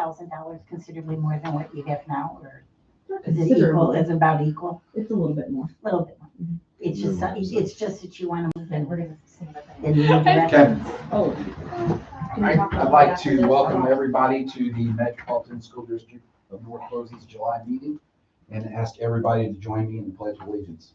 $1,000 considerably more than what you get now, or is it equal? Is it about equal? It's a little bit more. A little bit more. It's just that you want to move in. We're gonna see about that. In new directions. Oh. I'd like to welcome everybody to the Metropolitan School District of North Rosie's July meeting and ask everybody to join me in the Pledge of Allegiance.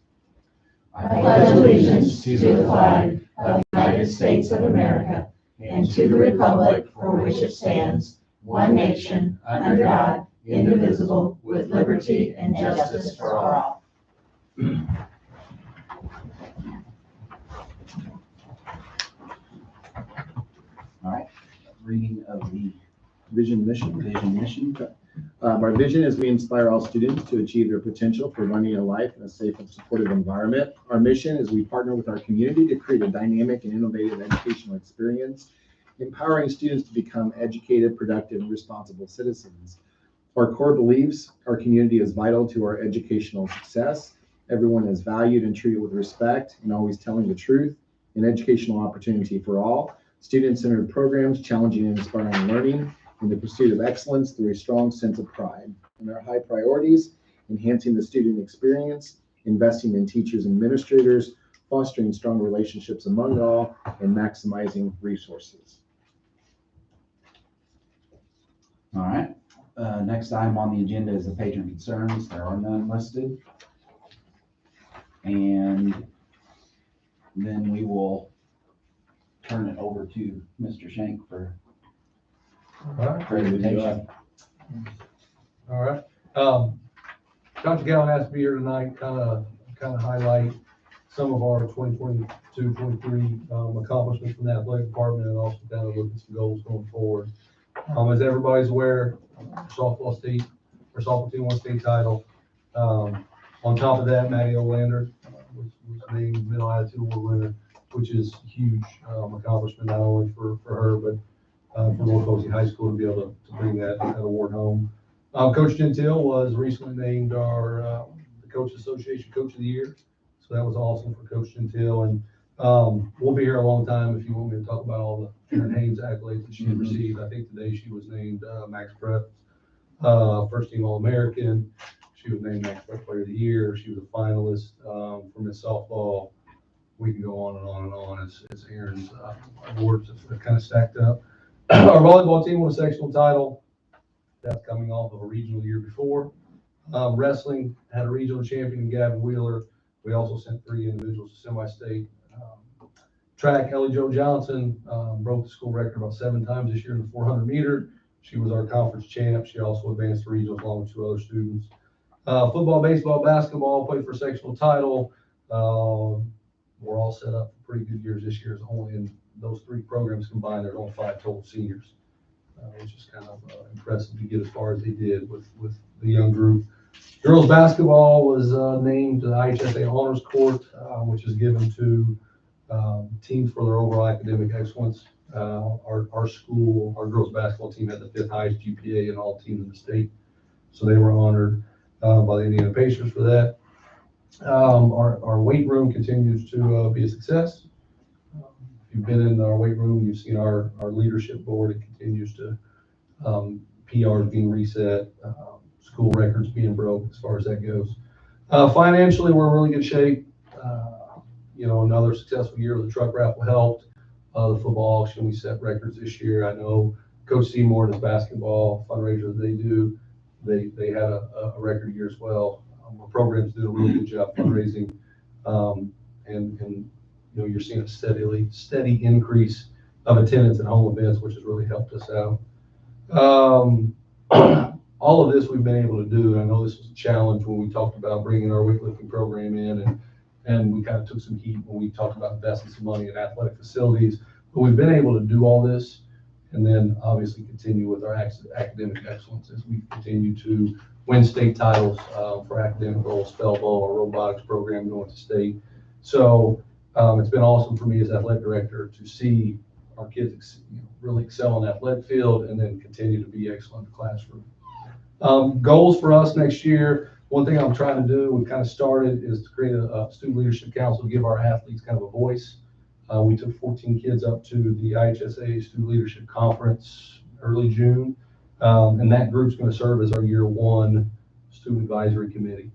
I pledge allegiance to the flag of the United States of America and to the republic for which it stands, one nation, under God, indivisible, with liberty and justice for all. All right, reading of the Vision mission. vision mission. Our vision is we inspire all students to achieve their potential for running a life in a safe and supportive environment. Our mission is we partner with our community to create a dynamic and innovative educational experience, empowering students to become educated, productive, and responsible citizens. Our core beliefs: our community is vital to our educational success. Everyone is valued and treated with respect and always telling the truth. An educational opportunity for all. Student-centered programs, challenging and inspiring learning in the pursuit of excellence through a strong sense of pride. And our high priorities: enhancing the student experience, investing in teachers and administrators, fostering strong relationships among all, and maximizing resources. All right, next item on the agenda is the patron concerns. There are none listed. And then we will turn it over to Mr. Shank for presentation. All right. Dr. Gallen asked me here tonight, kind of highlight some of our 2022-23 accomplishments from the athletic department, and also kind of look at some goals going forward. As everybody's aware, softball team won state title. On top of that, Maddie Olander was named Middle Attitude Award winner, which is a huge accomplishment, not only for her, but for North Rosie High School to be able to bring that award home. Coach Gentile was recently named our the Coach Association Coach of the Year. So that was awesome for Coach Gentile. And we'll be here a long time if you want me to talk about all the Karen Haynes accolades that she received. I think today she was named Max Prep first team All-American. She was named Max Prep Player of the Year. She was a finalist for Miss Softball. We can go on and on and on as Aaron's awards have kind of stacked up. Our volleyball team won a sectional title. That's coming off of a regional year before. Wrestling had a regional champion, Gavin Wheeler. We also sent 3 individuals to semi-state. Track, Ellie Jo Johnson broke the school record about 7 times this year in the 400 meter. She was our conference champ. She also advanced to regionals along with 2 other students. Football, baseball, basketball, played for a sectional title. We're all set up for pretty good years this year. It's only in those 3 programs combined, there's only 5 total seniors, which is kind of impressive to get as far as they did with the young group. Girls basketball was named to the IHSA Honors Court, which is given to teams for their overall academic excellence. Our school, our girls basketball team had the 5th highest GPA in all teams in the state, so they were honored by the Indiana Pacers for that. Our weight room continues to be a success. If you've been in our weight room, you've seen our leadership board. It continues to PRs being reset, school records being broke as far as that goes. Financially, we're in really good shape. Another successful year with the truck raffle helped. The football auction, we set records this year. I know Coach Seymour and his basketball fundraiser they do, they had a record year as well. Our programs did a really good job fundraising, and you're seeing a steady increase of attendance at home events, which has really helped us out. All of this we've been able to do, and I know this was a challenge when we talked about bringing our weightlifting program in, and we kind of took some heat when we talked about investing some money in athletic facilities, but we've been able to do all this, and then obviously continue with our academic excellence as we continue to win state titles for academic goals, spell ball, our robotics program going to state. So it's been awesome for me as athletic director to see our kids really excel in the athletic field and then continue to be excellent in the classroom. Goals for us next year. One thing I'm trying to do, we've kind of started, is to create a student leadership council to give our athletes kind of a voice. We took 14 kids up to the IHSA Student Leadership Conference early June. And that group's going to serve as our year one student advisory committee.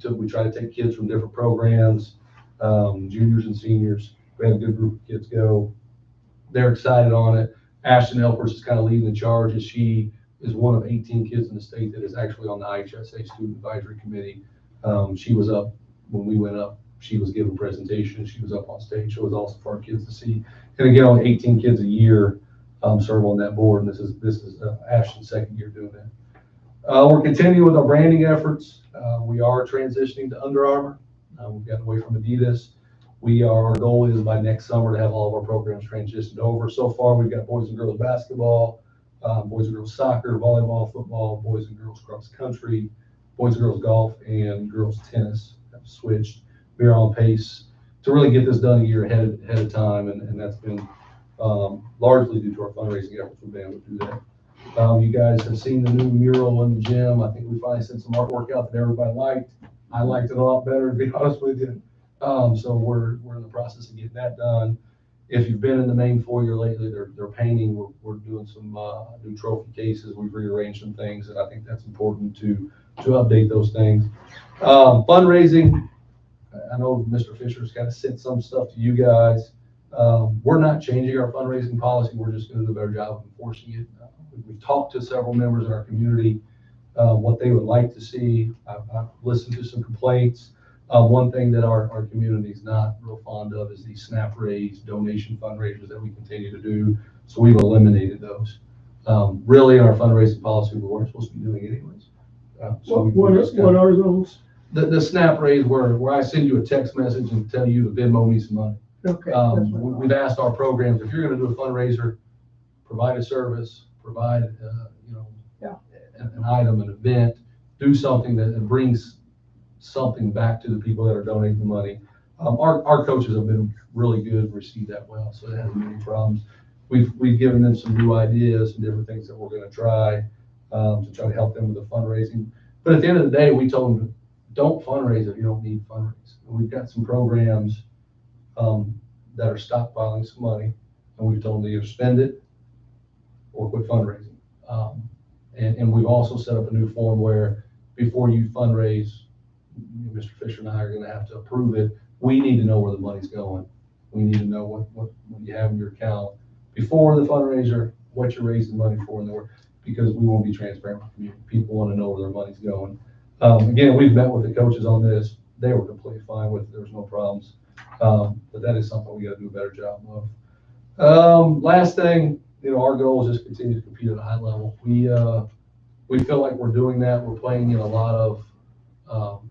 We try to take kids from different programs, juniors and seniors. We had a good group of kids go. They're excited on it. Ashton Elpers is kind of leading the charge, as she is one of 18 kids in the state that is actually on the IHSA Student Advisory Committee. She was up when we went up. She was giving presentations. She was up on stage. It was awesome for our kids to see. And again, only 18 kids a year serve on that board, and this is Ashton's second year doing that. We're continuing with our branding efforts. We are transitioning to Under Armour. We've gotten away from Adidas. Our goal is by next summer to have all of our programs transitioned over. So far, we've got boys and girls basketball, boys and girls soccer, volleyball, football, boys and girls cross country, boys and girls golf, and girls tennis have switched. We are on pace to really get this done a year ahead of time, and that's been largely due to our fundraising efforts. We've been able to do that. You guys have seen the new mural in the gym. I think we finally sent some artwork out that everybody liked. I liked it a lot better, to be honest with you. So we're in the process of getting that done. If you've been in the main foyer lately, they're painting. We're doing some new trophy cases. We've rearranged some things, and I think that's important to update those things. Fundraising. I know Mr. Fisher's kind of sent some stuff to you guys. We're not changing our fundraising policy. We're just going to do a better job of enforcing it. We've talked to several members in our community, what they would like to see. I've listened to some complaints. One thing that our community is not real fond of is these snap raise donation fundraisers that we continue to do. So we've eliminated those. Really, in our fundraising policy, we weren't supposed to be doing anyways. What are those? The snap raise where I send you a text message and tell you to Venmo me some money. Okay. We've asked our programs, if you're going to do a fundraiser, provide a service, provide an item, an event, do something that brings something back to the people that are donating the money. Our coaches have been really good, received that well, so it hasn't been any problems. We've given them some new ideas and different things that we're going to try to help them with the fundraising. But at the end of the day, we told them, don't fundraise if you don't need fundraise. And we've got some programs that are stockpiling some money, and we've told them to either spend it or quit fundraising. And we've also set up a new form where before you fundraise, Mr. Fisher and I are going to have to approve it. We need to know where the money's going. We need to know what you have in your account before the fundraiser, what you're raising money for, because we won't be transparent with the community. People want to know where their money's going. Again, we've met with the coaches on this. They were completely fine with it. There was no problems. But that is something we got to do a better job of. Last thing, our goal is just continue to compete at a high level. We feel like we're doing that. We're playing in a lot of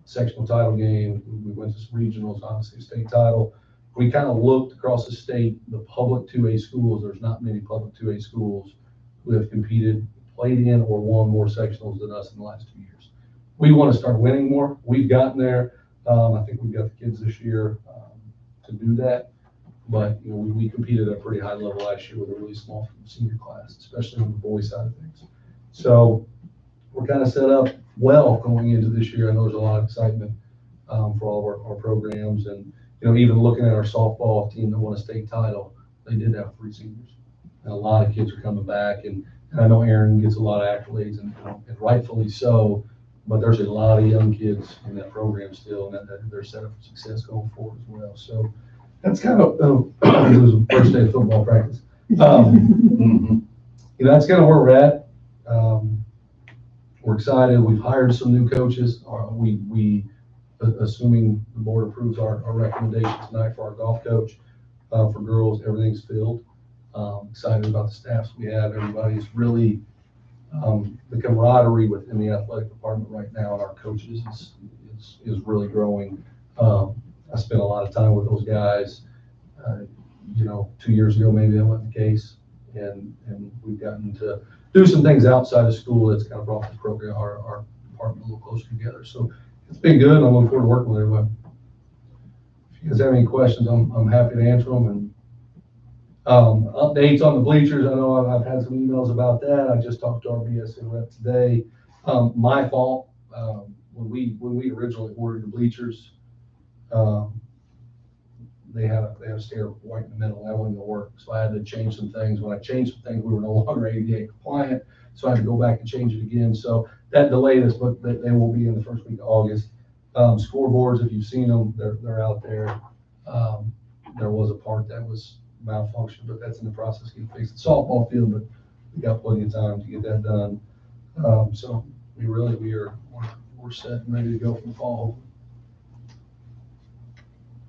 sectional title games. We went to some regionals, obviously state title. We kind of looked across the state, the public 2A schools. There's not many public 2A schools who have competed, played in, or won more sectionals than us in the last 2 years. We want to start winning more. We've gotten there. I think we've got the kids this year to do that. But we competed at a pretty high level last year with a really small senior class, especially on the boys side of things. So we're kind of set up well going into this year. I know there's a lot of excitement for all of our programs, and even looking at our softball team that won a state title, they did have 3 seniors. And a lot of kids are coming back, and I know Aaron gets a lot of accolades, and rightfully so. But there's a lot of young kids in that program still, and that they're set up for success going forward as well. So that's kind of it was the first day of football practice. That's kind of where we're at. We're excited. We've hired some new coaches. We assuming the board approves our recommendation tonight for our golf coach for girls, everything's filled. Excited about the staffs we have. Everybody's really the camaraderie within the athletic department right now, and our coaches is really growing. I spent a lot of time with those guys. 2 years ago, maybe that wasn't the case, and we've gotten to do some things outside of school that's kind of brought the program, our department, a little closer together. So it's been good. I'm looking forward to working with everybody. If you guys have any questions, I'm happy to answer them. And updates on the bleachers. I know I've had some emails about that. I just talked to our BSN rep today. My fault. When we originally ordered the bleachers, they had a stair white in the middle. That wasn't going to work. So I had to change some things. When I changed some things, we were no longer ADA compliant. so I had to go back and change it again. So that delayed us, but they will be in the first week of August. Scoreboards, if you've seen them, they're out there. There was a part that was malfunctioned, but that's in the process of getting fixed. It's softball field, but we got plenty of time to get that done. So we're set and ready to go for the fall.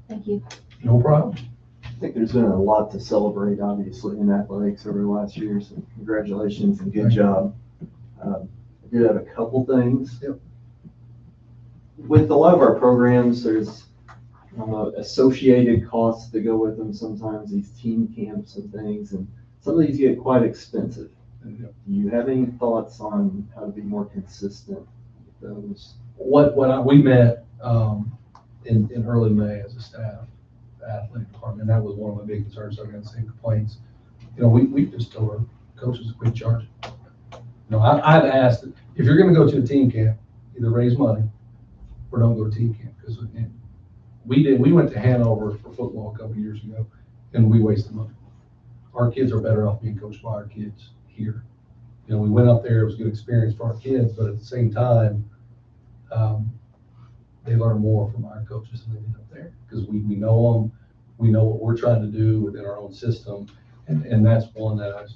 Thank you. No problem. I think there's been a lot to celebrate, obviously, in athletics over the last year, so congratulations and good job. I did have a couple things. Yep. With a lot of our programs, there's associated costs that go with them sometimes, these team camps and things, and some of these get quite expensive. Do you have any thoughts on how to be more consistent with those? We met in early May as a staff, the athletic department. That was one of my big concerns. I got the same complaints. We just told our coaches to quit charging. I've asked, if you're going to go to a team camp, either raise money or don't go to team camp. Because we went to Hanover for football a couple years ago, and we wasted money. Our kids are better off being coached by our kids here. We went up there, it was a good experience for our kids, but at the same time, they learn more from our coaches than they did up there, because we know them, we know what we're trying to do within our own system, and that's one that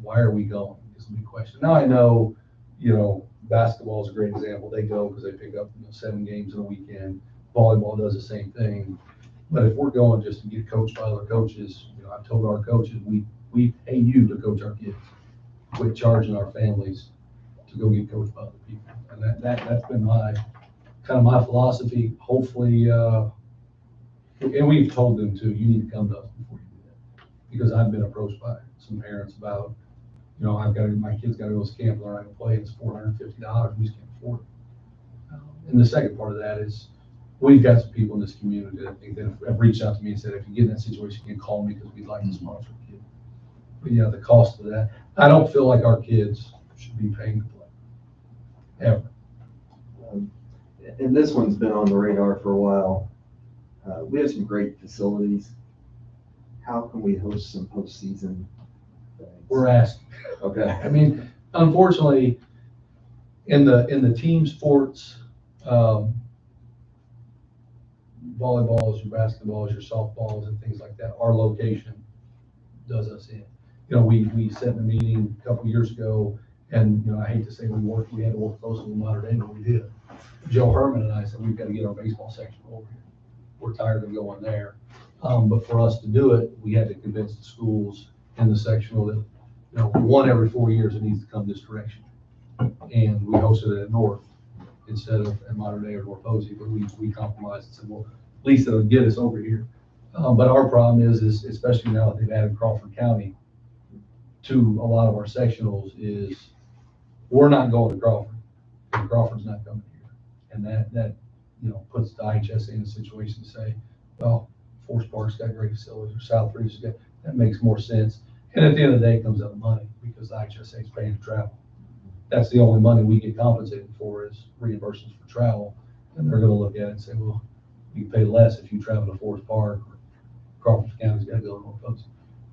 why are we going is a big question. Now I know, basketball is a great example. They go because they pick up 7 games in a weekend. Volleyball does the same thing. But if we're going just to get coached by other coaches, I've told our coaches, we pay you to coach our kids. Quit charging our families to go get coached by other people. And that's been my philosophy. Hopefully, and we've told them too, you need to come to us before you do that. Because I've been approached by some parents about, my kid's got to go to camp, learn how to play, it's $450, we just can't afford it. And the second part of that is, we've got some people in this community that I think that have reached out to me and said, if you get in that situation, you can call me because we'd like to sponsor a kid. But the cost of that, I don't feel like our kids should be paying to play, ever. And this one's been on the radar for a while. We have some great facilities. How can we host some postseason things? We're asking. Okay. Unfortunately, in the team sports, volleyballs, your basketballs, your softballs, and things like that, our location does us in. We set in a meeting a couple years ago, and I hate to say we had to work closely with Mater Dei, but we did. Joe Herman and I said, we've got to get our baseball section over here. We're tired of going there. But for us to do it, we had to convince the schools in the sectional that, one every 4 years it needs to come this direction. And we hosted it at North instead of at Mater Dei or North Posey, but we compromised and said, well, at least it'll get us over here. But our problem is especially now that they've added Crawford County to a lot of our sectionals, is we're not going to Crawford, and Crawford's not coming here. And that puts the IHSA in a situation to say, well, Forest Park's got great facilities, or South Ridge's got, that makes more sense. And at the end of the day, it comes out of money, because the IHSA is paying for travel. That's the only money we get compensated for, is reimbursements for travel. And they're gonna look at it and say, well, you can pay less if you travel to Forest Park, or Crawford County's got to go to North Posey.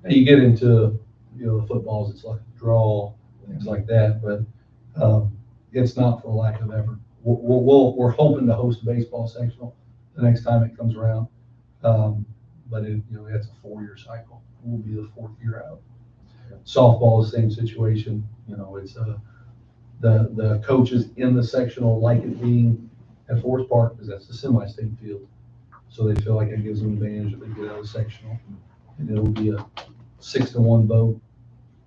Now you get into, the footballs, it's like a draw, things like that, but it's not for lack of effort. We're hoping to host a baseball sectional the next time it comes around. But it's a 4-year cycle. We'll be the 4th year out. Softball is the same situation. It's the coaches in the sectional like it being at Forest Park, because that's the semi-state field. So they feel like it gives them an advantage if they get out of the sectional. And it'll be a 6-1 vote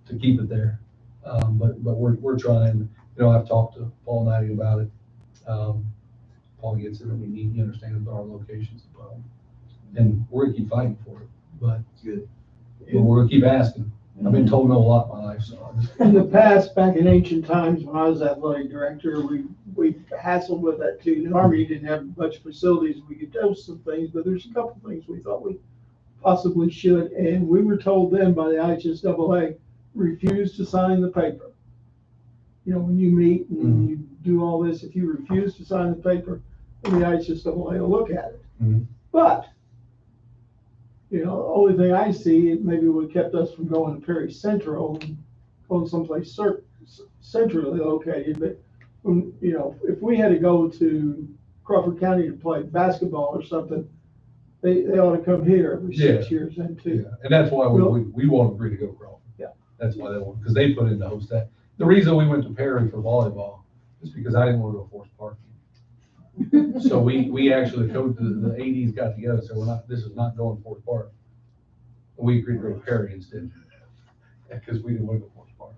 to keep it there. But we're trying. I've talked to Paul Knighting about it. Paul gets it. He understands that our location's the problem. And we're gonna keep fighting for it, but Good. we're gonna keep asking. I've been told no a lot in my life, so I just. In the past, back in ancient times, when I was athletic director, we hassled with that too. The Army didn't have much facilities. We could host some things, but there's a couple things we thought we possibly should. And we were told then by the IHSAA, refuse to sign the paper. When you meet and you do all this, if you refuse to sign the paper, then the IHSAA will look at it. Mhm. But the only thing I see, maybe what kept us from going to Perry Central and going someplace centrally located, but when, you know, if we had to go to Crawford County to play basketball or something, they ought to come here every 6 years then too. Yeah, and that's why we won't agree to go Crawford. Yeah. That's why they won't, because they put in the host that. The reason we went to Perry for volleyball is because I didn't want to go force parking. So we actually, the ADs got together and said, this is not going Forest Park. We agreed to go to Perry instead, because we didn't want to go Forest Park.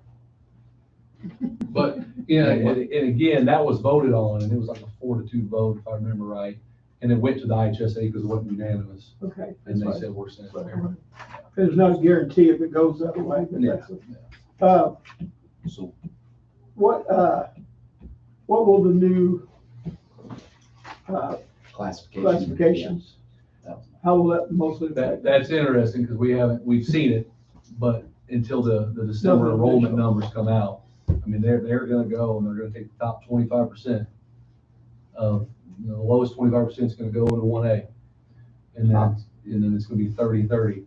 But, yeah, and again, that was voted on, and it was like a 4-2 vote, if I remember right. And it went to the IHSA because it wasn't unanimous, Okay. and they that's said we're sending fine. it Perry. There's no guarantee if it goes that way, but Yeah. that's, So what will the new, classifications, how will that mostly affect? That's interesting, because we've seen it, but until the December Nothing enrollment official. numbers come out, I mean, they're gonna go and they're gonna take the top 25% of, the lowest 25% is gonna go into 1A. And then it's gonna be 30-30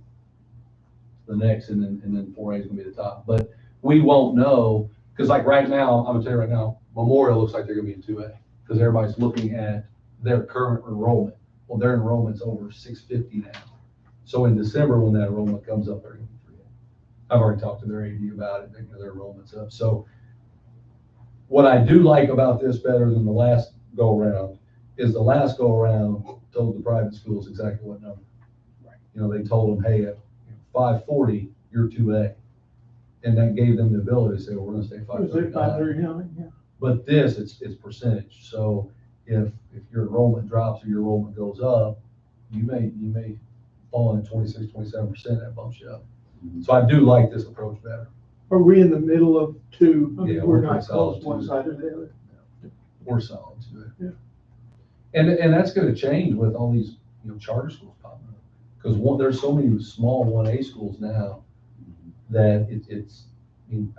the next, and then 4A is gonna be the top. But we won't know, because like right now, I'm gonna tell you right now, Memorial looks like they're gonna be in 2A, because everybody's looking at their current enrollment. Well, their enrollment's over 650 now. So in December, when that enrollment comes up, they're gonna be 3A. I've already talked to their AD about it, their enrollment's up. So what I do like about this better than the last go around is the last go around told the private schools exactly what number. They told them, hey, at 540, you're 2A. And that gave them the ability to say, well, we're gonna stay 539. 539, yeah. But this, it's percentage. So if your enrollment drops or your enrollment goes up, you may fall in 26, 27%, that bumps you up. So I do like this approach better. Are we in the middle of two? I mean, Yeah, we're we're not pretty solid close one too. side or the other. We're solid to it. Yeah. And that's gonna change with all these, charter schools popping up. Because there's so many small 1A schools now that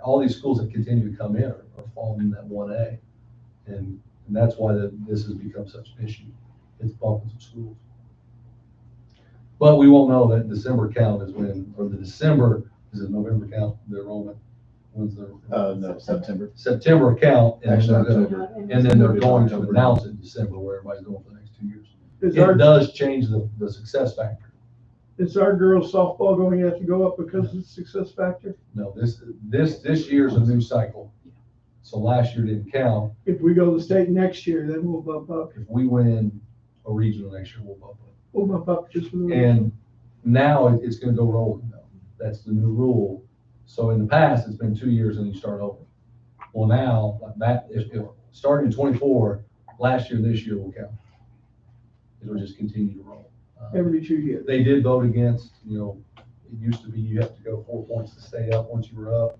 all these schools that continue to come in are falling in that 1A. And that's why this has become such an issue. It's bumping some schools. But we won't know that December count is when, or is it November count, the enrollment? When's the? No, September. September count, and Actually, then they're October. going to announce it in December, where everybody's going for the next 2 years. Is It does change the success factor. is our girls softball going to have to go up because of the success factor? No, this year's a new cycle. So last year didn't count. If we go to the state next year, then we'll bump up. If we win a regional next year, we'll bump up. We'll bump up just for the. And now it's gonna go rolling though. That's the new rule. So in the past, it's been 2 years and you start over. Well, now, if starting in 24, last year, this year will count. It'll just continue to roll. Every 2 years. They did vote against, it used to be you have to go 4 points to stay up once you were up.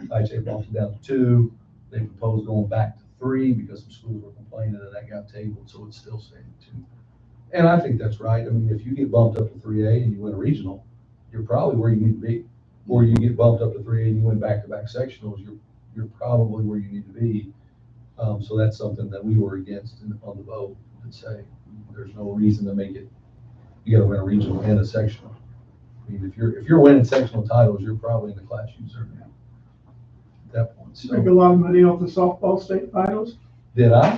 IHA bumped it down to 2. They proposed going back to 3 because some schools were complaining, and that got tabled, so it's still staying at 2. And I think that's right. I mean, if you get bumped up to 3A and you win a regional, you're probably where you need to be. Or you get bumped up to 3A and you win back-to-back sectionals, you're probably where you need to be. So that's something that we were against on the vote, and say there's no reason to make it. You got to win a regional and a sectional. I mean, if you're winning sectional titles, you're probably in the class you serve now. At that point, Make a so lot of money off the softball state finals. did I?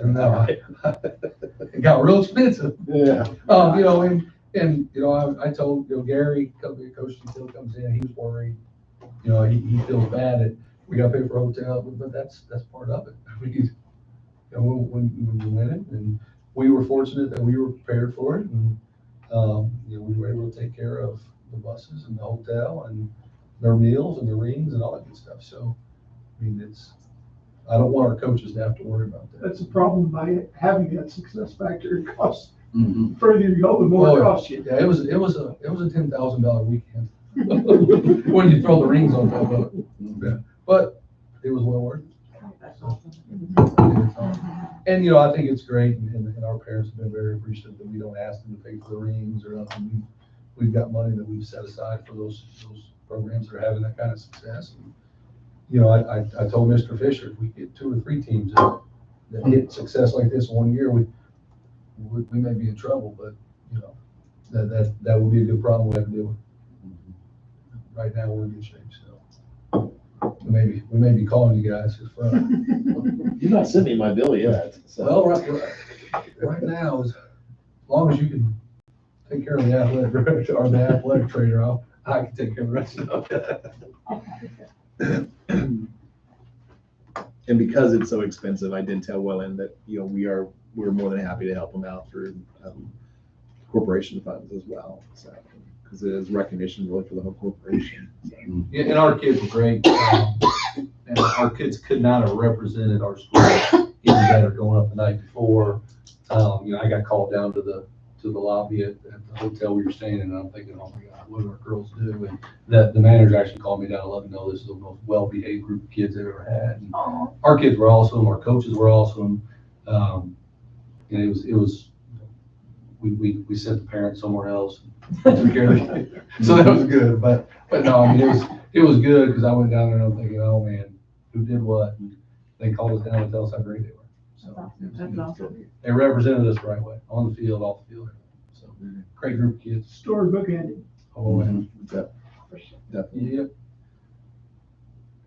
No, it got real expensive. Yeah. I told, Gary, Coach Steele comes in, he was worried. He feels bad that we got to pay for a hotel, but that's part of it. I mean, when you win it, and we were fortunate that we were prepared for it, and we were able to take care of the buses and the hotel and their meals and the rings and all that good stuff. So, I mean, I don't want our coaches to have to worry about that. That's the problem by having that success factor. It costs, the further you go, the more it costs you. Yeah, it was a $10,000 weekend when you throw the rings on top of it. Yeah. But it was well worth it. And I think it's great, and our parents have been very appreciative that we don't ask them to pay for the rings or nothing. We've got money that we've set aside for those programs that are having that kind of success. And, I told Mr. Fisher, if we get 2 or 3 teams that hit success like this in 1 year, we may be in trouble, but that would be a good problem we have to deal with. Right now, we're in good shape, so. We may be calling you guys just for, You've not sent me my bill yet, so. well, right now, as long as you can take care of the athletic director or the athletic trainer, I can take care of the rest of it. And because it's so expensive, I did tell Welland that, we're more than happy to help them out through corporation funds as well. So, because it is recognition really for the whole corporation. So. Yeah, and our kids were great. And our kids could not have represented our school even better going up the night before. I got called down to the lobby at the hotel we were staying in, and I'm thinking, oh my God, what do our girls do? And the manager actually called me down and let me know this is the most well-behaved group of kids they've ever had. And our kids were awesome, our coaches were awesome. And it was we sent the parents somewhere else and took care of it. So that was good. But no, I mean it was good because I went down there and I'm thinking, oh man, who did what? And they called us down and tell us how great they were. So That's awesome. they represented us the right way, on the field, off the field. So great group of kids. Storybook ending. Oh, and Definitely. yep.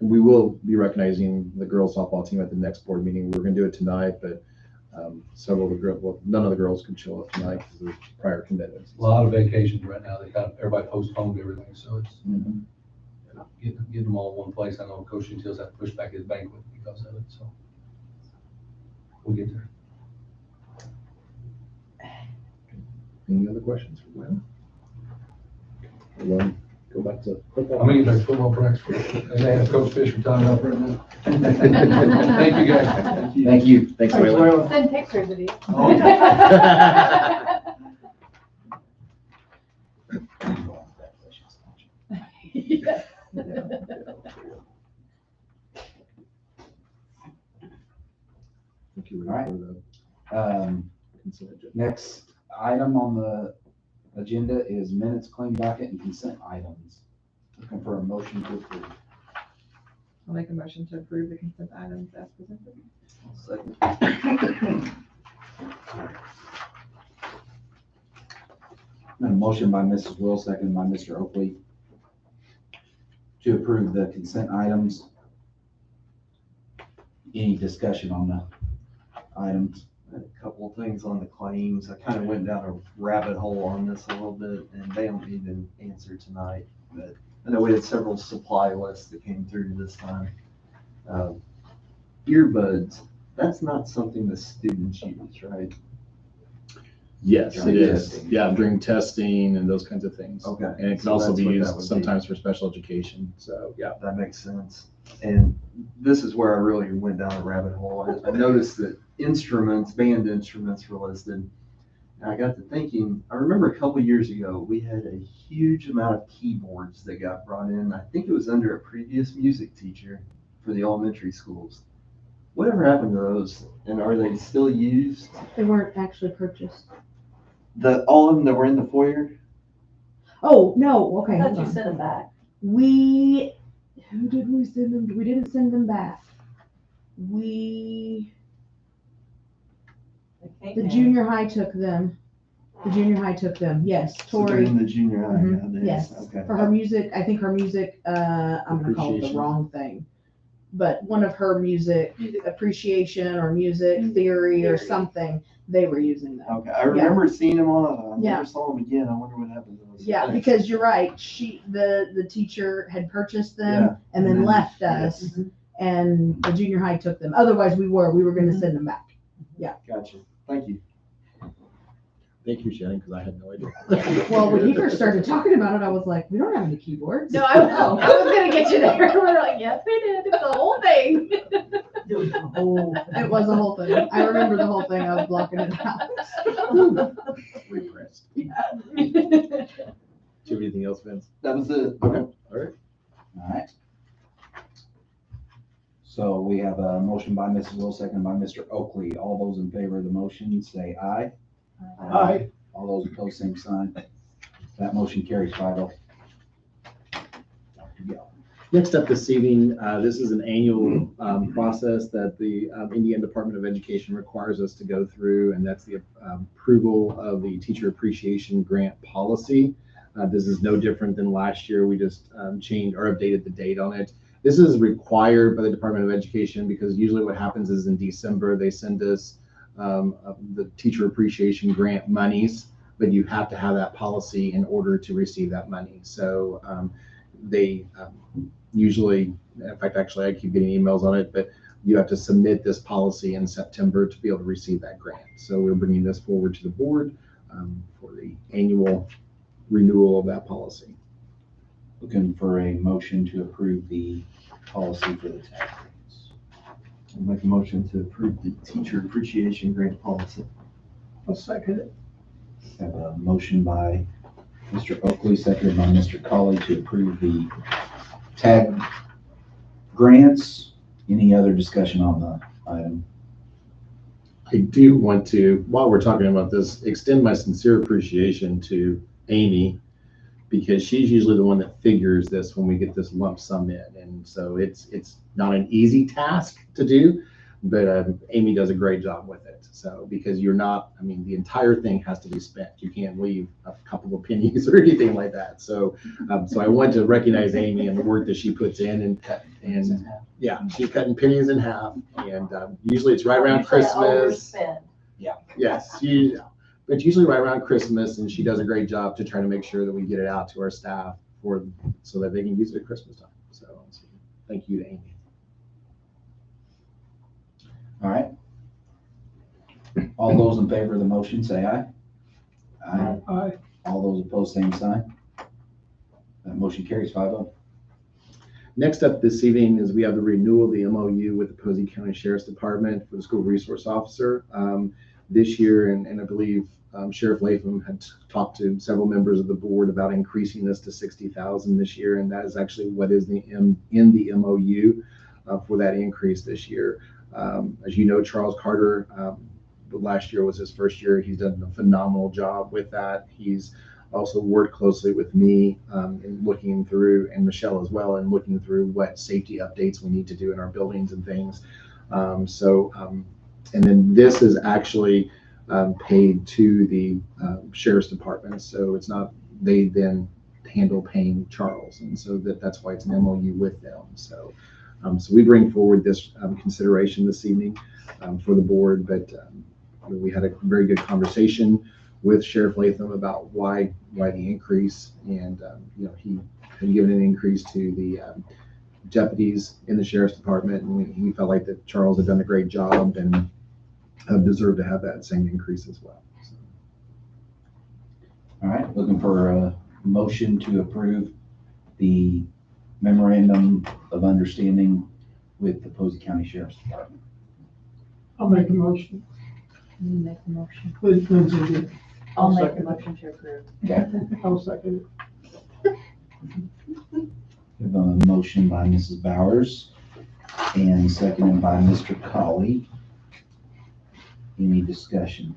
And we will be recognizing the girls softball team at the next board meeting. We're going to do it tonight, but several of the girls, well, none of the girls could show up tonight because of prior commitments. A lot of vacations right now. Everybody postponed everything, so it's getting them all in one place. I know Coach Gentile's had to push back his banquet because of it, so we'll get there. Any other questions for Gwen? We'll go back to football. I'm gonna get back to football practice, and they have Coach Fisher tied up right now. Thank you, guys. Thank you. Thanks, Waylon. Send pictures of you. Thank you. All right. For the consent agenda. Next item on the agenda is minutes, claim docket, and consent items. Looking for a motion to approve. I'll make a motion to approve the consent items as presented. A motion by Mrs. Will, second by Mr. Oakley to approve the consent items. Any discussion on the items? A couple of things on the claims. I kind of went down a rabbit hole on this a little bit, and they don't need an answer tonight, but I know we had several supply lists that came through this time. Earbuds, that's not something the students use, right? Yes, it During is. testing. Yeah, during testing and those kinds of things. Okay. And it can So also that's be what that used would be. sometimes for special education. So, yeah. That makes sense. And this is where I really went down a rabbit hole. I noticed that instruments, band instruments were listed. And I got to thinking, I remember a couple years ago, we had a huge amount of keyboards that got brought in. I think it was under a previous music teacher for the elementary schools. Whatever happened to those? And are they still used? They weren't actually purchased. All of them that were in the foyer? Oh, no, okay. I thought hold you on. sent them back. Who did we send them? We didn't send them back. The junior high took them. Yes, So Tori. during the junior high Mhm, nowadays? yes. Okay. For her music, I think her music, I'm gonna call it the Appreciation. wrong thing. But one of her music appreciation or music theory or something, they were using them. Okay, I remember seeing them on, I Yeah. never saw them again. I wonder what happened to those. Yeah, Thanks. because you're right. The teacher had purchased them and then Mhm. left us, and the junior high took them. Otherwise, we were gonna send them back. Gotcha. Thank you. Thank you, Shannon, because I had no idea. Well, when he first started talking about it, I was like, we don't have any keyboards. No, I was gonna get you there. We're like, yes, we did. It's the whole thing. It was a whole thing. I remember the whole thing. I was blocking it out. Repressed. Do Yeah. you have anything else, Vince? That was it. Okay, all right. All right. So we have a motion by Mrs. Will, second by Mr. Oakley. All those in favor of the motion, say aye. Aye. All those opposed, same sign. That motion carries 5-0. Next up this evening, this is an annual process that the Indiana Department of Education requires us to go through, and that's the approval of the Teacher Appreciation Grant Policy. This is no different than last year. We just changed or updated the date on it. This is required by the Department of Education because usually what happens is in December, they send us the teacher appreciation grant monies, but you have to have that policy in order to receive that money. So they usually, in fact, actually I keep getting emails on it, but you have to submit this policy in September to be able to receive that grant. So we're bringing this forward to the board for the annual renewal of that policy. Looking for a motion to approve the policy for the tag grants. I'll make a motion to approve the teacher appreciation grant policy. I'll second it. Have a motion by Mr. Oakley, seconded by Mr. Colley to approve the tag grants. Any other discussion on the item? I do want to, while we're talking about this, extend my sincere appreciation to Amy, because she's usually the one that figures this when we get this lump sum in. And so it's not an easy task to do, but Amy does a great job with it. So, because you're not, I mean, the entire thing has to be spent. You can't leave a couple of pennies or anything like that. So, so I want to recognize Amy and the work that she puts in, and yeah, she's cutting pennies in half. And usually it's right around Christmas. Overspend. Yes, but usually right around Christmas, and she does a great job to try to make sure that we get it out to our staff so that they can use it at Christmas time. So thank you to Amy. All right. All those in favor of the motion, say aye. Aye. Aye. All those opposed, same sign. That motion carries 5-0. Next up this evening is we have the renewal of the MOU with the Posey County Sheriff's Department for the school resource officer. This year, and I believe Sheriff Latham had talked to several members of the board about increasing this to $60,000 this year, and that is actually what is in the MOU for that increase this year. As you know, Charles Carter, last year was his first year. He's done a phenomenal job with that. He's also worked closely with me in looking through, and Michelle as well, in looking through what safety updates we need to do in our buildings and things. And then this is actually paid to the Sheriff's Department. So it's not, they then handle paying Charles. And so that's why it's an MOU with them. So we bring forward this consideration this evening for the board, but we had a very good conversation with Sheriff Latham about why the increase, and he had given an increase to the deputies in the Sheriff's Department, and he felt like that Charles had done a great job and deserved to have that same increase as well. So. All right, looking for a motion to approve the memorandum of understanding with the Posey County Sheriff's Department. I'll make a motion. Make the motion. Please, Lindsay, did. I'll make second the it. motion to approve. Okay. I'll second We have a motion by Mrs. Bowers and seconded by Mr. Colley. Any discussion?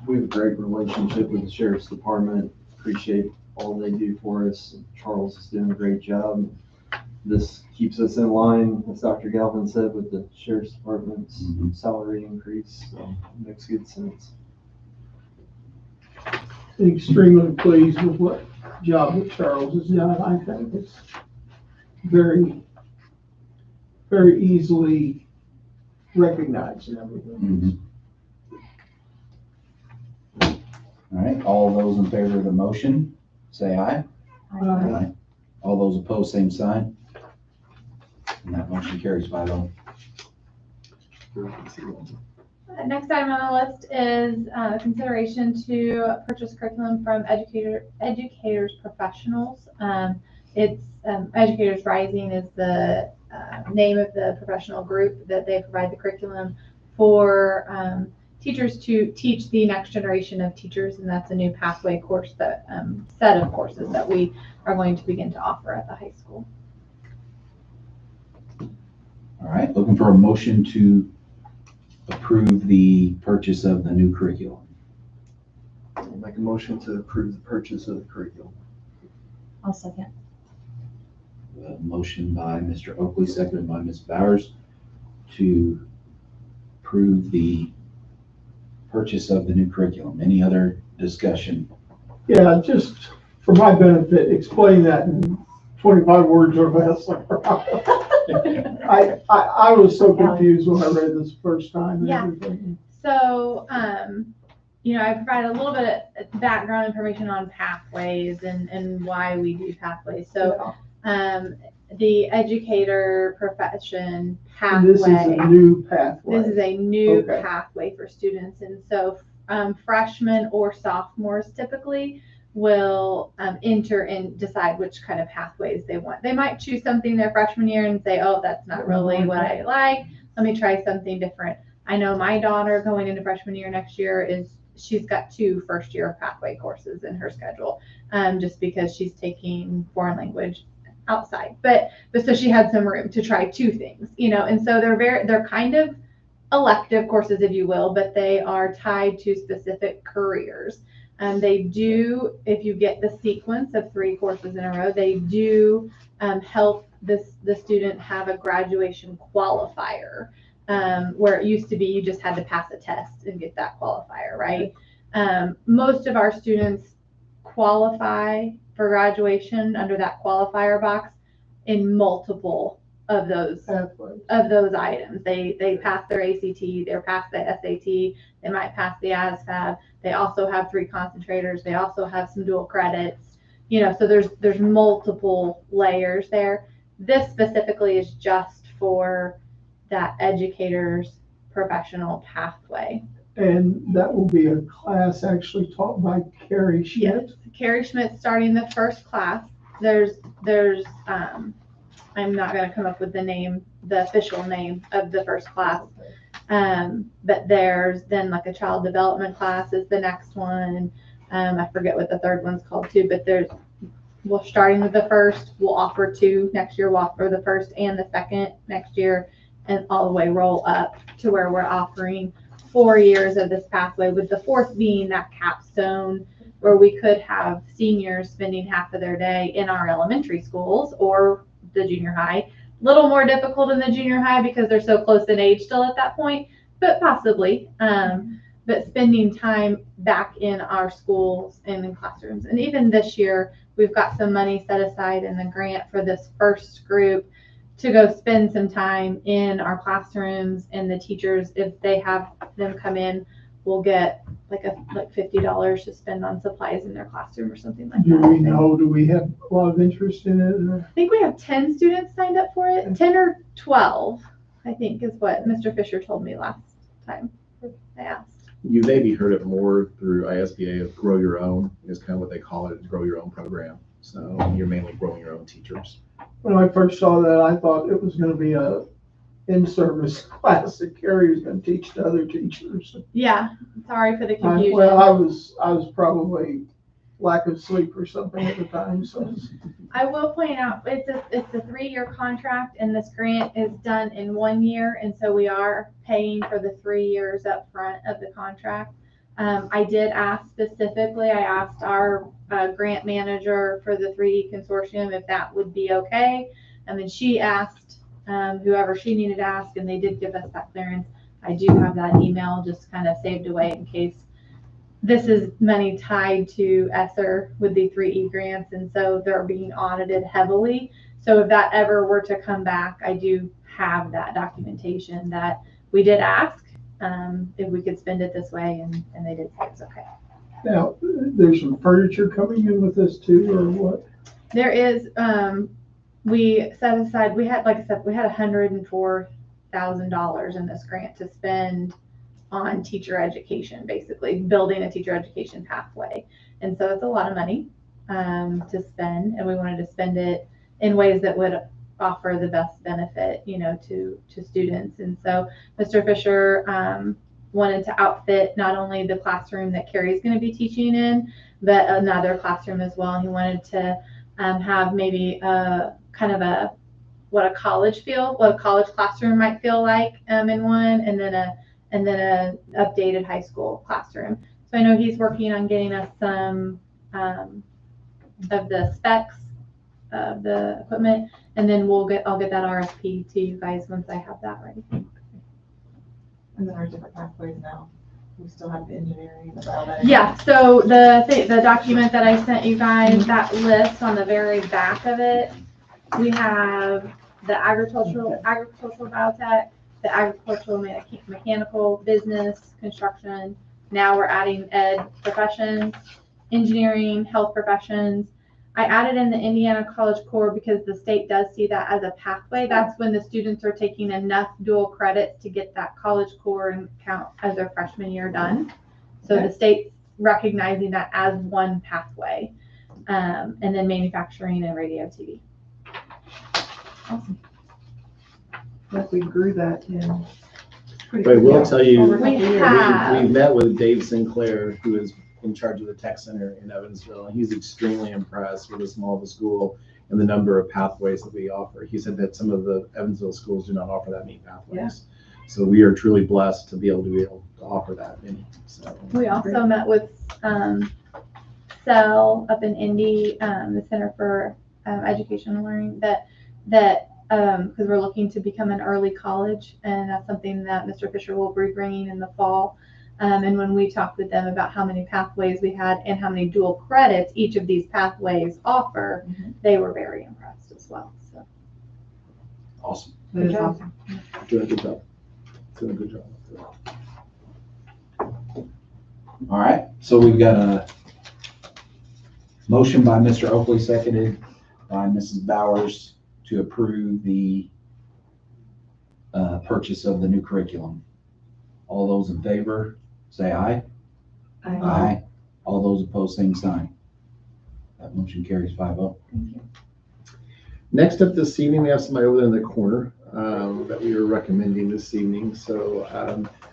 We have a great relationship with the Sheriff's Department. Appreciate all they do for us. Charles is doing a great job. This keeps us in line, as Dr. Galvin said, with the Sheriff's Department's salary increase. So it makes good sense. it. Extremely pleased with what job that Charles has done. I think it's very, very easily recognized and everything. All right, all those in favor of the motion, say aye. Aye. All those opposed, same sign. And that motion carries 5-0. Next item on the list is consideration to purchase curriculum from Educators Professionals. It's Educators Rising is the name of the professional group that they provide the curriculum for teachers to teach the next generation of teachers, and that's a new pathway course, that set of courses that we are going to begin to offer at the high school. All right, looking for a motion to approve the purchase of the new curriculum. I'll make a motion to approve the purchase of the curriculum. I'll second. A motion by Mr. Oakley, seconded by Ms. Bowers to approve the purchase of the new curriculum. Any other discussion? Yeah, just for my benefit, explain that in 25 words or less. I was so confused when I read this first time and Yeah. everything. So, you know, I provide a little bit of background information on pathways and why we do pathways. So, the educator profession And this is pathway. a new pathway. This is a new Okay. pathway for students. And so, freshmen or sophomores typically will enter and decide which kind of pathways they want. They might choose something their freshman year and say, oh, that's not really what I like. Let me try something different. I know my daughter going into freshman year next year she's got 2 first-year pathway courses in her schedule, just because she's taking foreign language outside. But so she had some room to try 2 things, you know, and so they're kind of elective courses, if you will, but they are tied to specific careers. They do, if you get the sequence of 3 courses in a row, they do help the student have a graduation qualifier, where it used to be you just had to pass a test and get that qualifier, right? Most of our students qualify for graduation under that qualifier box in multiple of those items. They pass their ACT, they pass the SAT, they might pass the ASVAB. They also have 3 concentrators. They also have some dual credits, you know, so there's multiple layers there. This specifically is just for that educator's professional pathway. And that will be a class actually taught by Carrie Schmidt. Yes, Carrie Schmidt starting the first class. There's I'm not going to come up with the official name of the first class. But there's then like a child development class is the next one. I forget what the third one's called too, but we're starting with the first, we'll offer 2 next year, we'll offer the first and the second next year, and all the way roll up to where we're offering 4 years of this pathway, with the 4th being that capstone where we could have seniors spending half of their day in our elementary schools or the junior high. Little more difficult in the junior high because they're so close in age still at that point, but possibly. But spending time back in our schools and in classrooms. And even this year, we've got some money set aside in the grant for this first group to go spend some time in our classrooms, and the teachers, if they have them come in, will get like $50 to spend on supplies in their classroom or something like that. Do we have a lot of interest in it? Or? I think we have 10 students signed up for it. 10 or 12, I think, is what Mr. Fisher told me last time I asked. You maybe heard it more through ISBA of Grow Your Own is kind of what they call it, Grow Your Own program. So you're mainly growing your own teachers. When I first saw that, I thought it was going to be a in-service class that Carrie was going to teach to other teachers. Yeah, sorry for the confusion. I was probably lack of sleep or something at the time. So I will point out it's a 3-year contract, and this grant is done in 1 year, and so we are paying for the 3 years up front of the contract. I did ask specifically. I asked our grant manager for the 3E consortium if that would be okay, and then she asked whoever she needed to ask, and they did give us that clearance. I do have that email just kind of saved away in case. This is money tied to ESSER with the 3E grants, and so they're being audited heavily. So if that ever were to come back, I do have that documentation that we did ask if we could spend it this way, and they did say it's okay. now there's some furniture coming in with this too, or what? There is, we set aside, we had, like I said, we had $104,000 in this grant to spend on teacher education, basically building a teacher education pathway. And so it's a lot of money to spend, and we wanted to spend it in ways that would offer the best benefit, you know, to students. And so Mr. Fisher wanted to outfit not only the classroom that Carrie's going to be teaching in, but another classroom as well. He wanted to have maybe kind of what a college classroom might feel like in one, and then a updated high school classroom. So I know he's working on getting us some of the specs of the equipment, and then I'll get that RFP to you guys once I have that ready. And then our different pathways now. We still have the engineering, the biomedical. Yeah, so the document that I sent you guys, that list on the very back of it, We have the agricultural biotech, the agricultural mechanical, business, construction. Now we're adding ed professions, engineering, health professions. I added in the Indiana College Core because the state does see that as a pathway. That's when the students are taking enough dual credits to get that College Core and count as their freshman year done. So the state's recognizing that as one pathway. And then manufacturing and radio TV. Awesome. Like we grew that in. pretty But I will quickly tell you, over a couple years. we met with Dave Sinclair, who is in charge of the tech center in Evansville, and he's extremely impressed with the small of the school and the number of pathways that we offer. He said that some of the Evansville schools do not offer that many pathways. So we are truly blessed to be able to offer that many. So We also met with CEL up in Indy, the Center for Education and Learning, that because we're looking to become an early college, and that's something that Mr. Fisher will be bringing in the fall. And when we talked with them about how many pathways we had and how many dual credits each of these pathways offer, they were very impressed as well. So. Awesome. That is awesome. doing a good job. Doing a good job. All right, so we've got a motion by Mr. Oakley, seconded by Mrs. Bowers to approve the purchase of the new curriculum. All those in favor, say aye. Aye. All those opposed, same sign. That motion carries 5-0. Next up this evening, we have somebody over there in the corner that we are recommending this evening. So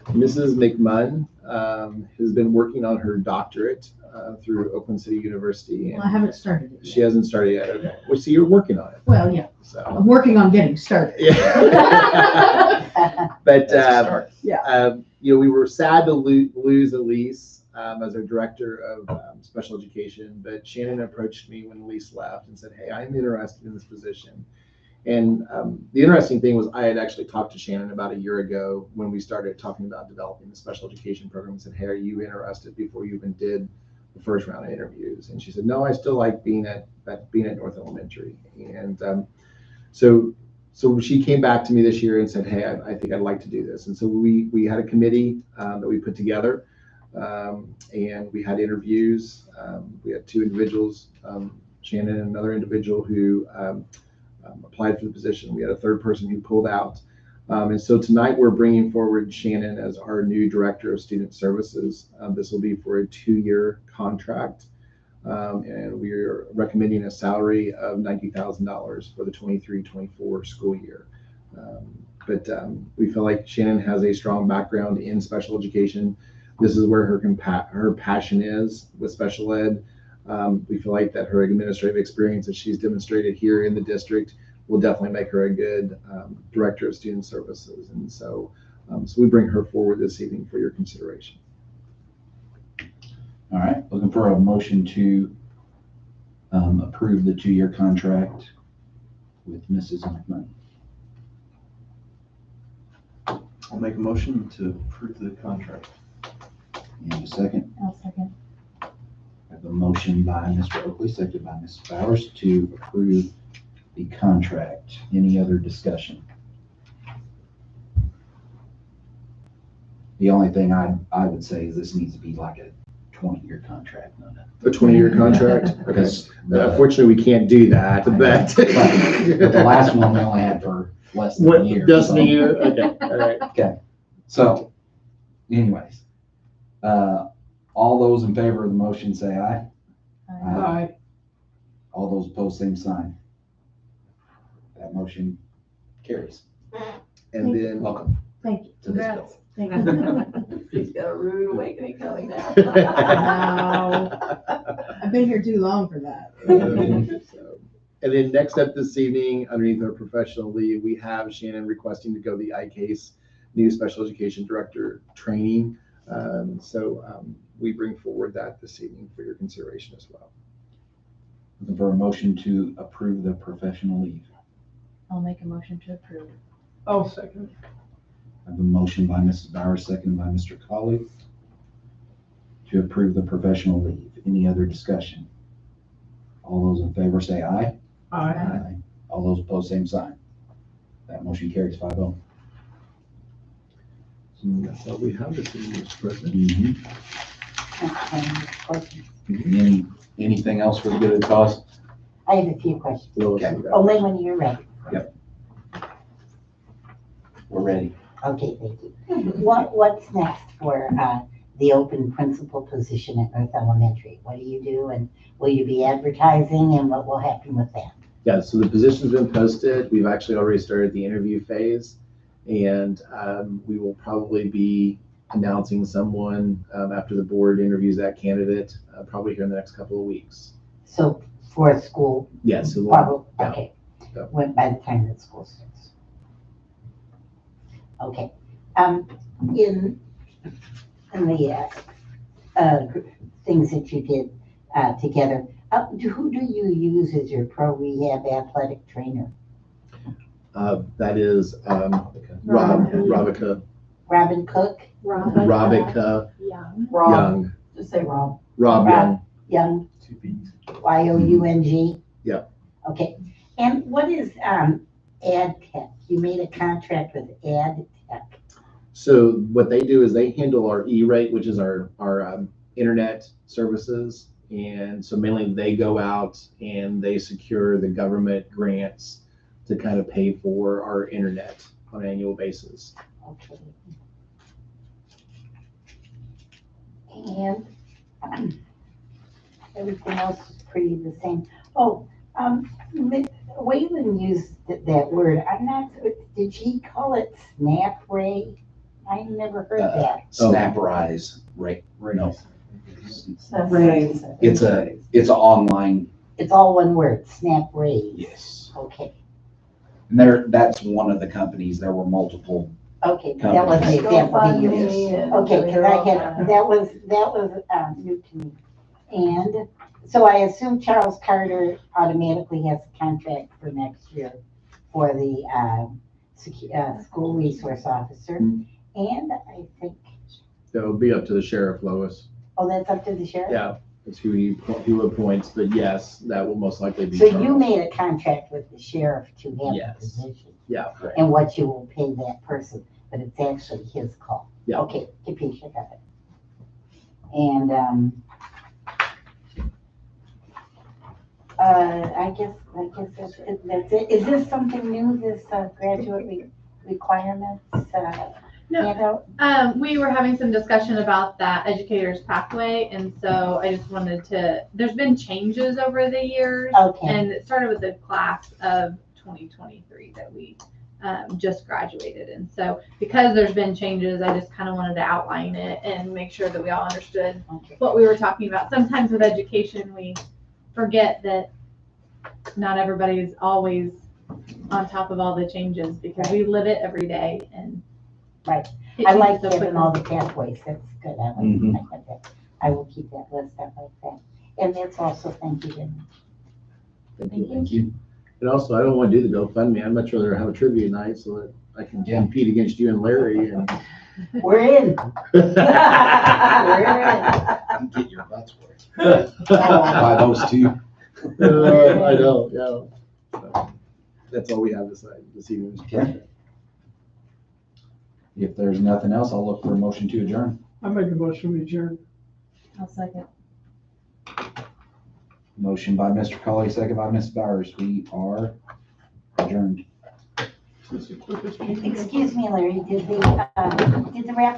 Mrs. McMunn has been working on her doctorate through Oakland City University. Well, I haven't started it She yet. hasn't started yet. Okay. Well, so you're working on it. Well, yeah, So. I'm working on getting started. Yeah. But Yeah. we were sad to lose Elise as our director of special education. But Shannon approached me when Elise left and said, "Hey, I'm interested in this position." And the interesting thing was I had actually talked to Shannon about a year ago when we started talking about developing the special education program and said, "Hey, are you interested?" before you even did the first round of interviews. And she said, "No, I still like being at North Elementary." And so she came back to me this year and said, "Hey, I think I'd like to do this." And so we had a committee that we put together, and we had interviews. We had two individuals, Shannon and another individual who applied for the position. We had a third person who pulled out. And so tonight we're bringing forward Shannon as our new Director of Student Services. This will be for a 2-year contract. And we are recommending a salary of $90,000 for the 23-24 school year. But we feel like Shannon has a strong background in special education. This is where her passion is with special ed. We feel like that her administrative experience that she's demonstrated here in the district will definitely make her a good Director of Student Services. And so we bring her forward this evening for your consideration. All right, looking for a motion to approve the 2-year contract with Mrs. McMahon. I'll make a motion to approve the contract. And a second. I'll second. I have a motion by Mr. Oakley, seconded by Mrs. Bowers to approve the contract. Any other discussion? The only thing I would say is this needs to be like a 20-year contract, not A 20-year contract? Okay. because Unfortunately, we can't do that, but. but the last one we only had for less than a year. Just a so- year? Okay, all right. Okay, so anyways, all those in favor of the motion say aye. Aye. All those opposed, same sign. That motion carries. And then. Welcome Thank you. to this bill. Thank you. She's got a rude awakening coming now. Wow. I've been here too long for that. And then next up this evening, underneath our professional leave, we have Shannon requesting to go the ICASE new special education director training. We bring forward that this evening for your consideration as well. Looking for a motion to approve the professional leave. I'll make a motion to approve. I'll second. I have a motion by Mrs. Bowers, seconded by Mr. Colley to approve the professional leave. Any other discussion? All those in favor say aye. Aye. All those opposed, same sign. That motion carries 5-0. That's all we have this evening, Mr. President. Anything else for the good of the cause? I have a few questions. Lois, Okay. you got it. Only when you're ready. We're ready. Okay, thank you. What's next for the open principal position at North Elementary? What do you do, and will you be advertising, and what will happen with that? Yeah, so the position's been posted. We've actually already started the interview phase. And we will probably be announcing someone after the board interviews that candidate, probably here in the next couple of weeks. So for a school, Yes. So probably, yeah. okay, Yeah. when, by the time that school starts. Okay, in the things that you did together, who do you use as your pro rehab athletic trainer? That is Ravica Young. Just say Rob. Rob Young. Young, Two B's. Young. Yeah. Okay, and what is Ad Tech? You made a contract with Ad Tech. So what they do is they handle our E-rate, which is our internet services. And so mainly they go out and they secure the government grants to kind of pay for our internet on an annual basis. Okay. And everything else is pretty the same. Oh, Waylon used that word. I'm not, did he call it snap ray? I never heard that. Snap Rise, right? No. Raise. It's an online, It's all one word, snap raise. yes. Okay, And that's one of the companies. There were multiple. okay, that was the example he used. Yes. Okay, because I had, that was new to me. And so I assume Charles Carter automatically has a contract for next year for the school resource officer. And I think, It'll be up to the sheriff, Lois. oh, that's up to the sheriff? Yeah, that's who he appoints, but yes, that will most likely be So you Charles. made a contract with the sheriff to have the Yes. position Yeah, and what you will pay that person, but it's actually his call. Yeah. Okay, Capisha, got it. And, I guess that's it. Is this something new, this graduate requirements No. handout? We were having some discussion about that educator's pathway, and so I just wanted to, there's been changes over the years. Okay. And it started with the class of 2023 that we just graduated. And so because there's been changes, I just kind of wanted to outline it and make sure that we all understood Okay. what we were talking about. Sometimes with education, we forget that not everybody is always on top of all the changes because we live it every day and. Right. it I like changes so having quickly. all the pathways, that's good, I Mhm. like that. I will keep that list up like that. And that's also, thank you, Jim. Thank you. and also I don't want to do the GoFundMe. I'd much rather have a trivia night so that I can Yeah. compete against you and Larry and. We're in. We're in. You get your butts worked. By those two. I know, yeah. So, that's all we have this evening. Mr. President. If there's nothing else, I'll look for a motion to adjourn. I make a motion to adjourn. I'll second. Motion by Mr. Colley, second by Ms. Bowers. We are adjourned. Excuse me, Larry, did the wrap